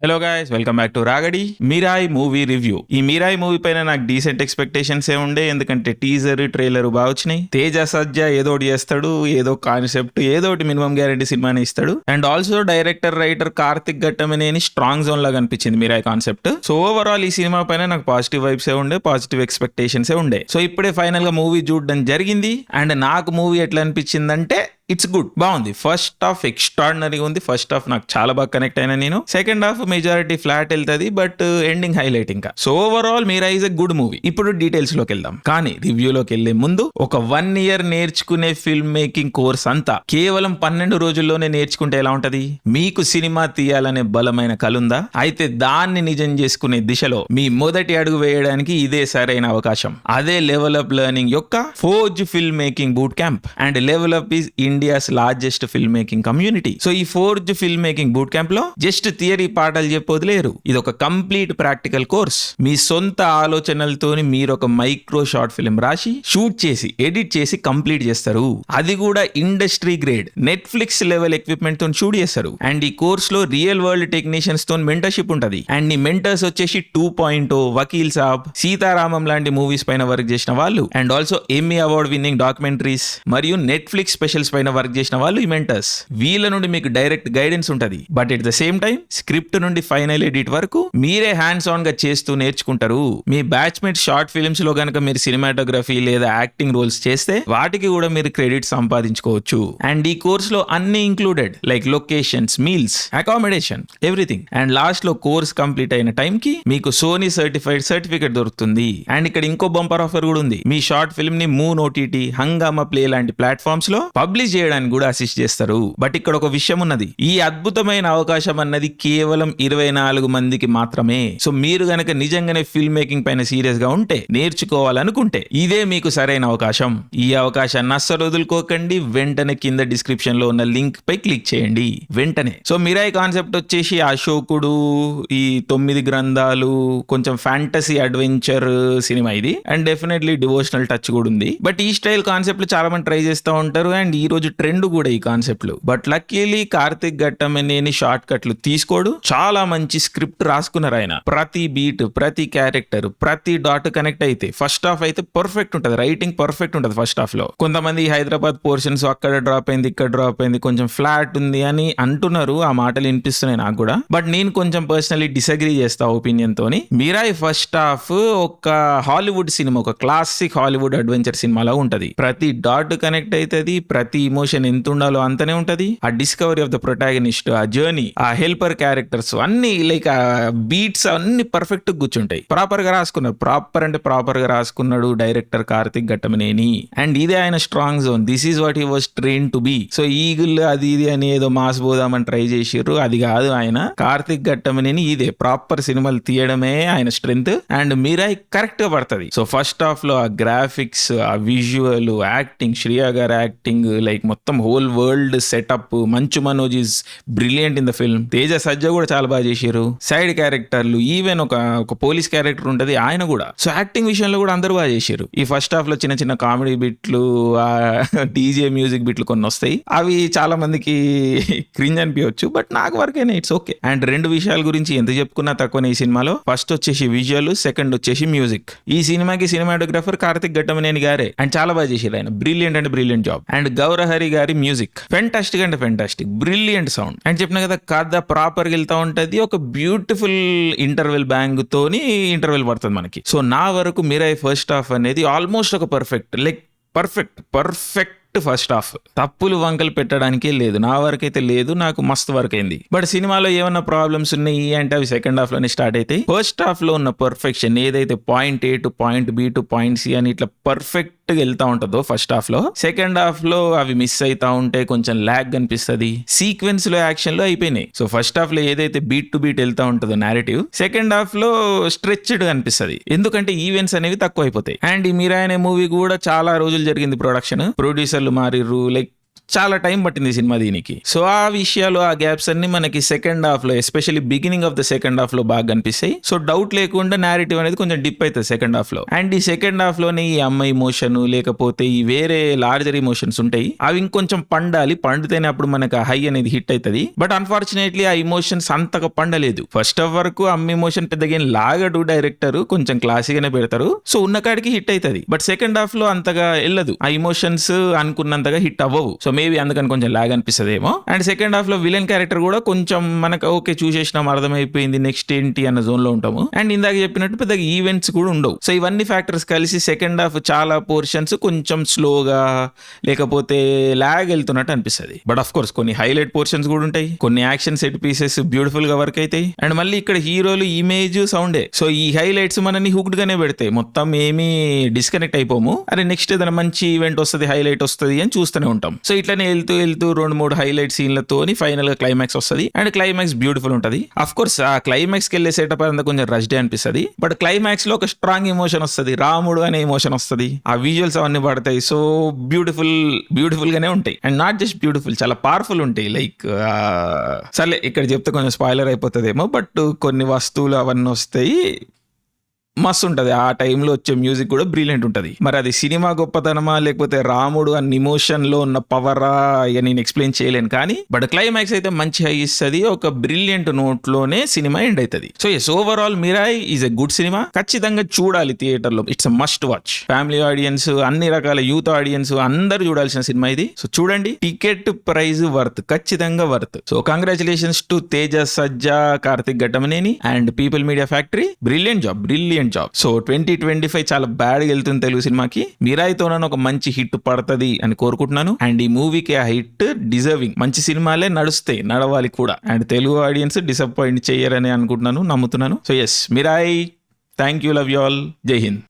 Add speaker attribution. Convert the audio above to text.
Speaker 1: Hello guys, welcome back to రాగడి Mirai movie review. ఈ Mirai movie పైన నాకు డీసెంట్ ఎక్స్పెక్టేషన్స్ ఏ ఉండే, ఎందుకంటే టీజర్ ట్రైలర్ బాగా వచ్చినాయి. తేజ సజ్జా ఏదోటి చేస్తాడు, ఏదో కాన్సెప్ట్ ఏదోటి మినిమం గ్యారంటీ సినిమాని ఇస్తాడు. And also director writer Karthik Ghattamaneni strong zone లాగా అనిపించింది మీరాయి కాన్సెప్ట్. సో ఓవరాల్ ఈ సినిమా పైన నాకు పాజిటివ్ వైబ్స్ ఏ ఉండే, పాజిటివ్ ఎక్స్పెక్టేషన్స్ ఏ ఉండే. సో ఇప్పుడే ఫైనల్ గా మూవీ చూడడం జరిగింది. అండ్ నాకు మూవీ ఎట్లా అనిపించిందంటే ఇట్స్ గుడ్, బాగుంది. ఫస్ట్ హాఫ్ ఎక్స్ట్రాడినరీ ఉంది. ఫస్ట్ హాఫ్ నాకు చాలా బాగా కనెక్ట్ అయినా నేను. సెకండ్ హాఫ్ మెజారిటీ ఫ్లాట్ వెళ్తుంది, బట్ ఎండింగ్ హైలైట్ ఇంకా. So overall Meera is a good movie. ఇప్పుడు డీటెయిల్స్ లోకి వెళ్దాం. కానీ రివ్యూలోకి వెళ్లే ముందు ఒక 1 year నేర్చుకునే ఫిల్మ్ మేకింగ్ కోర్స్ అంతా కేవలం 12 రోజుల్లోనే నేర్చుకుంటే ఎలా ఉంటది? మీకు సినిమా తీయాలనే బలమైన కలుందా? అయితే దాన్ని నిజం చేసుకునే దిశలో మీ మొదటి అడుగు వేయడానికి ఇదే సరైన అవకాశం. అదే లెవెల్ అప్ లెర్నింగ్ యొక్క forge filmmaking boot camp. And level up is India's largest filmmaking community. So ఈ forge filmmaking boot camp లో జస్ట్ థియరీ పాఠాలు చెప్పొదిలేరు. ఇది ఒక కంప్లీట్ ప్రాక్టికల్ కోర్స్. మీ సొంత ఆలోచనలతోని మీరు ఒక మైక్రో షార్ట్ ఫిల్మ్ రాసి, షూట్ చేసి, ఎడిట్ చేసి కంప్లీట్ చేస్తారు. అది కూడా industry grade Netflix level equipment తో షూట్ చేస్తారు. అండ్ ఈ కోర్స్ లో రియల్ వరల్డ్ టెక్నీషియన్స్ తో మెంటర్షిప్ ఉంటది. అండ్ నీ మెంటర్స్ వచ్చేసి 2.0, వకీల్ సాబ్, సీతారామం లాంటి మూవీస్ పైన వర్క్ చేసిన వాళ్ళు. And also Emmy award winning documentaries మరియు నెట్ఫ్లిక్స్ స్పెషల్స్ పైన వర్క్ చేసిన వాళ్ళు ఈ మెంటర్స్. వీళ్ళ నుండి మీకు డైరెక్ట్ గైడెన్స్ ఉంటది. But at the same time script నుండి ఫైనల్ ఎడిట్ వరకు మీరే హ్యాండ్స్ ఆన్ గా చేస్తూ నేర్చుకుంటారు. మీ బ్యాచ్మేట్ షార్ట్ ఫిల్మ్స్ లో గనక మీరు సినిమాటోగ్రఫీ లేదా యాక్టింగ్ రోల్స్ చేస్తే వాటికి కూడా మీరు క్రెడిట్ సంపాదించుకోవచ్చు. అండ్ ఈ కోర్స్ లో అన్ని included, like locations, meals, accommodation, everything. And last లో కోర్స్ కంప్లీట్ అయిన టైం కి మీకు సోనీ సర్టిఫైడ్ సర్టిఫికేట్ దొరుకుతుంది. అండ్ ఇక్కడ ఇంకో బంపర్ ఆఫర్ కూడా ఉంది. మీ షార్ట్ ఫిల్మ్ ని మూన్ ఓటీటీ, హంగామా ప్లే లాంటి ప్లాట్ఫామ్స్ లో పబ్లిష్ చేయడానికి కూడా అసిస్ట్ చేస్తారు. బట్ ఇక్కడ ఒక విషయం ఉన్నది. ఈ అద్భుతమైన అవకాశం అన్నది కేవలం 24 మందికి మాత్రమే. సో మీరు గనక నిజంగానే ఫిల్మ్ మేకింగ్ పైన సీరియస్ గా ఉంటే, నేర్చుకోవాలనుకుంటే ఇదే మీకు సరైన అవకాశం. ఈ అవకాశాన్ని అస్సలు వదులుకోకండి. వెంటనే కింద డిస్క్రిప్షన్ లో ఉన్న లింక్ పై క్లిక్ చేయండి వెంటనే. సో మీరాయి కాన్సెప్ట్ వచ్చేసి అశోకుడు, ఈ 9 గ్రంథాలు, కొంచెం ఫ్యాంటసీ అడ్వెంచర్ సినిమా ఇది. అండ్ డెఫినెట్లీ డివోషనల్ టచ్ కూడా ఉంది. బట్ ఈ స్టైల్ కాన్సెప్ట్ చాలా మంది ట్రై చేస్తూ ఉంటారు. అండ్ ఈ రోజు ట్రెండ్ కూడా ఈ కాన్సెప్ట్లు. But luckily Karthik Ghattamaneni short కట్లు తీసుకోడు. చాలా మంచి స్క్రిప్ట్ రాసుకున్నారు ఆయన. ప్రతి బీట్, ప్రతి క్యారెక్టర్, ప్రతి డాట్ కనెక్ట్ అయితే ఫస్ట్ హాఫ్ అయితే పర్ఫెక్ట్ ఉంటది. రైటింగ్ పర్ఫెక్ట్ ఉంటది ఫస్ట్ హాఫ్ లో. కొంతమంది హైదరాబాద్ పోర్షన్స్ అక్కడ డ్రాప్ అయింది, ఇక్కడ డ్రాప్ అయింది, కొంచెం ఫ్లాట్ ఉంది అని అంటున్నారు. ఆ మాటలు వినిపిస్తున్నాయి నాకు కూడా. బట్ నేను కొంచెం పర్సనలీ డిసగ్రీ చేస్తా ఒపీనియన్ తోని. మీరాయి ఫస్ట్ హాఫ్ ఒక హాలీవుడ్ సినిమా, ఒక క్లాసిక్ హాలీవుడ్ అడ్వెంచర్ సినిమాలా ఉంటది. ప్రతి డాట్ కనెక్ట్ అవుతుంది. ప్రతి ఇమోషన్ ఎంత ఉండాలో అంతనే ఉంటది. ఆ డిస్కవరీ ఆఫ్ ద ప్రొటాగనిస్ట్, ఆ జర్నీ, ఆ హెల్పర్ క్యారెక్టర్స్ అన్ని, లైక్ ఆ బీట్స్ అన్ని పర్ఫెక్ట్ గుర్చుంటాయి. ప్రాపర్ గా రాసుకున్నారు. ప్రాపర్ అంటే ప్రాపర్ గా రాసుకున్నాడు డైరెక్టర్ కార్తిక్ ఘట్టమనేని. అండ్ ఇదే ఆయన strong zone. This is what he was trying to be. So eagle అది ఇది అని ఏదో మాస్ పోదామని ట్రై చేసిర్రు, అది కాదు ఆయన. కార్తిక్ ఘట్టమనేని ఇదే ప్రాపర్ సినిమాలు తీయడమే ఆయన స్ట్రెంగ్త్. అండ్ మీరాయి కరెక్ట్ గా పడుతుంది. సో ఫస్ట్ హాఫ్ లో ఆ గ్రాఫిక్స్, ఆ విజువల్, యాక్టింగ్, శ్రియా గారి యాక్టింగ్, లైక్ మొత్తం whole world setup. Manchu Manoj is brilliant in the film. Teja సజ్జ కూడా చాలా బాగా చేశారు. సైడ్ క్యారెక్టర్లు, ఈవెన్ ఒక పోలీస్ క్యారెక్టర్ ఉంటది, ఆయన కూడా. సో యాక్టింగ్ విషయంలో కూడా అందరూ బాగా చేశారు. ఈ ఫస్ట్ హాఫ్ లో చిన్న చిన్న కామెడీ బిట్లు, ఆ డీజే మ్యూజిక్ బిట్లు కొన్ని వస్తాయి. అవి చాలా మందికి క్రింజ్ అనిపించవచ్చు, బట్ నాకు వరకైనా ఇట్స్ ఓకే. అండ్ 2 విషయాల గురించి ఎంత చెప్పుకున్నా తక్కువనే ఈ సినిమాలో. ఫస్ట్ వచ్చేసి విజువల్, సెకండ్ వచ్చేసి మ్యూజిక్. ఈ సినిమాకి సినిమాటోగ్రఫర్ కార్తిక్ ఘట్టమనేని గారే. అండ్ చాలా బాగా చేశారు ఆయన. బ్రిలియంట్ అంటే బ్రిలియంట్ జాబ్. అండ్ గౌరహరి గారి మ్యూజిక్ ఫెంటాస్టిక్ అంటే ఫెంటాస్టిక్, బ్రిలియంట్ సౌండ్. అండ్ చెప్పిన కదా, కథ ప్రాపర్ గా వెళ్తా ఉంటది. ఒక బ్యూటిఫుల్ ఇంటర్వెల్ బ్యాంగ్ తోని ఇంటర్వెల్ పడుతుంది మనకి. సో నా వరకు మీరాయి ఫస్ట్ హాఫ్ అనేది ఆల్మోస్ట్ ఒక perfect, like perfect first half. తప్పులు వంకలు పెట్టడానికే లేదు, నా వరకు అయితే లేదు. నాకు మస్తు వరకు అయింది. బట్ సినిమాలో ఏమన్నా ప్రాబ్లమ్స్ ఉన్నాయి అంటే అవి సెకండ్ హాఫ్ లోనే స్టార్ట్ అవుతాయి. ఫస్ట్ హాఫ్ లో ఉన్న పర్ఫెక్షన్ ఏదైతే point A to point B to point C అని ఇట్లా పర్ఫెక్ట్ వెళ్తా ఉంటుందో ఫస్ట్ హాఫ్ లో, సెకండ్ హాఫ్ లో అవి మిస్ అవుతా ఉంటే కొంచెం ల్యాగ్ అనిపిస్తుంది. సీక్వెన్స్ లో, యాక్షన్ లో అయిపోయినాయి. సో ఫస్ట్ హాఫ్ లో ఏదైతే బీట్ టు బీట్ వెళ్తా ఉంటుందో నేరేటివ్, సెకండ్ హాఫ్ లో స్ట్రెచ్డ్ అనిపిస్తుంది. ఎందుకంటే ఈవెంట్స్ అనేవి తక్కువ అయిపోతాయి. అండ్ ఈ మీరా అనే మూవీ కూడా చాలా రోజులు జరిగింది ప్రొడక్షన్. ప్రొడ్యూసర్లు మారిర్రు, లైక్ చాలా టైం పట్టింది సినిమా దీనికి. సో ఆ విషయాలు, ఆ గ్యాప్స్ అన్ని మనకి సెకండ్ హాఫ్ లో, especially beginning of the second half లో బాగా కనిపిస్తాయి. సో డౌట్ లేకుండా నేరేటివ్ అనేది కొంచెం డిప్ అవుతుంది సెకండ్ హాఫ్ లో. అండ్ ఈ సెకండ్ హాఫ్ లోనే ఈ అమ్మ ఇమోషన్ లేకపోతే ఈ వేరే లార్జర్ ఇమోషన్స్ ఉంటాయి, అవి ఇంకొంచెం పండాలి. పండితేనే అప్పుడు మనకు ఆ హై అనేది హిట్ అవుతుంది. బట్ అన్ఫార్చునేట్లీ ఆ ఇమోషన్స్ అంతగా పండలేదు. ఫస్ట్ హాఫ్ వరకు అమ్మ ఇమోషన్ పెద్దగా ఏం లాగడు డైరెక్టర్, కొంచెం క్లాసీగానే పెడతారు. సో ఉన్న కాడికి హిట్ అవుతుంది. బట్ సెకండ్ హాఫ్ లో అంతగా వెళ్ళదు, ఆ ఇమోషన్స్ అనుకున్నంతగా హిట్ అవ్వవు. సో మేబీ అందుకని కొంచెం లాగ్ అనిపిస్తుందేమో. అండ్ సెకండ్ హాఫ్ లో విలన్ క్యారెక్టర్ కూడా కొంచెం మనకు ఓకే చూసేసినాం, అర్థమైపోయింది, నెక్స్ట్ ఏంటి అన్న జోన్ లో ఉంటాము. అండ్ ఇందాక చెప్పినట్టు పెద్దగా ఈవెంట్స్ కూడా ఉండవు. సో ఇవన్నీ ఫ్యాక్టర్స్ కలిసి సెకండ్ హాఫ్ చాలా పోర్షన్స్ కొంచెం స్లోగా లేకపోతే లాగ్ వెళ్తున్నట్టు అనిపిస్తుంది. బట్ ఆఫ్ కోర్స్ కొన్ని హైలైట్ పోర్షన్స్ కూడా ఉంటాయి, కొన్ని యాక్షన్ సెట్ పీసెస్ బ్యూటిఫుల్ గా వర్క్ అవుతాయి. అండ్ మళ్ళీ ఇక్కడ హీరోలు, ఇమేజ్, సౌండే. సో ఈ హైలైట్స్ మనని హుక్డ్ గానే పెడతాయి, మొత్తం ఏమీ డిస్కనెక్ట్ అయిపోము. అరే నెక్స్ట్ ఏదైనా మంచి ఈవెంట్ వస్తుంది, హైలైట్ వస్తుంది అని చూస్తూనే ఉంటాం. సో ఇట్లానే వెళ్తూ 2-3 హైలైట్ సీన్లతో ఫైనల్ గా క్లైమాక్స్ వస్తుంది. అండ్ క్లైమాక్స్ బ్యూటిఫుల్ ఉంటుంది. అఫ్ కోర్స్ ఆ క్లైమాక్స్ కి వెళ్ళే సెటప్ అంతా కొంచెం రష్ డే అనిపిస్తుంది. బట్ క్లైమాక్స్ లో ఒక స్ట్రాంగ్ ఎమోషన్ వస్తుంది, రాముడు అనే ఎమోషన్ వస్తుంది, ఆ విజువల్స్ అవన్నీ పడతాయి. సో బ్యూటిఫుల్ గానే ఉంటాయి. అండ్ నాట్ జస్ట్ బ్యూటిఫుల్, చాలా పవర్ఫుల్ ఉంటాయి. లైక్ సరే ఇక్కడ చెప్తే కొంచెం స్పాయిలర్ అయిపోతుందేమో, బట్ కొన్ని వస్తువులు అవన్నీ వస్తాయి, మస్తు ఉంటుంది. ఆ టైంలో వచ్చే మ్యూజిక్ కూడా బ్రిలియంట్ ఉంటుంది. మరి అది సినిమా గొప్పతనమా లేకపోతే రాముడు అన్న ఇమోషన్ లో ఉన్న పవరా ఇక నేను ఎక్స్ప్లెయిన్ చేయలేను. కానీ బట్ క్లైమాక్స్ అయితే మంచి హై ఇస్తుంది, ఒక బ్రిలియంట్ నోట్ లోనే సినిమా ఎండ్ అవుతుంది. So yes, overall Mirai is a good cinema, ఖచ్చితంగా చూడాలి థియేటర్ లో. It's must watch. Family audience, అన్ని రకాల యూత్ ఆడియన్స్ అందరూ చూడాల్సిన సినిమా ఇది. సో చూడండి, టికెట్ ప్రైస్ వర్త్, ఖచ్చితంగా worth. So congratulations to Teja Sajja, Karthik Ghattamaneni and people media factory. Brilliant job. So 2025 చాలా బ్యాడ్ వెళ్తుంది తెలుగు సినిమాకి. మిరాయితోనే ఒక మంచి హిట్ పడుతుంది అని కోరుకుంటున్నాను. అండ్ ఈ మూవీకి ఆ హిట్ డిజర్వింగ్. మంచి సినిమాలే నడుస్తాయి, నడవాలి కూడా. అండ్ తెలుగు ఆడియన్స్ డిసప్పాయింట్ చేయరని అనుకుంటున్నాను, నమ్ముతున్నాను. So yes, Mirai, thank you, love you all, జై హింద్.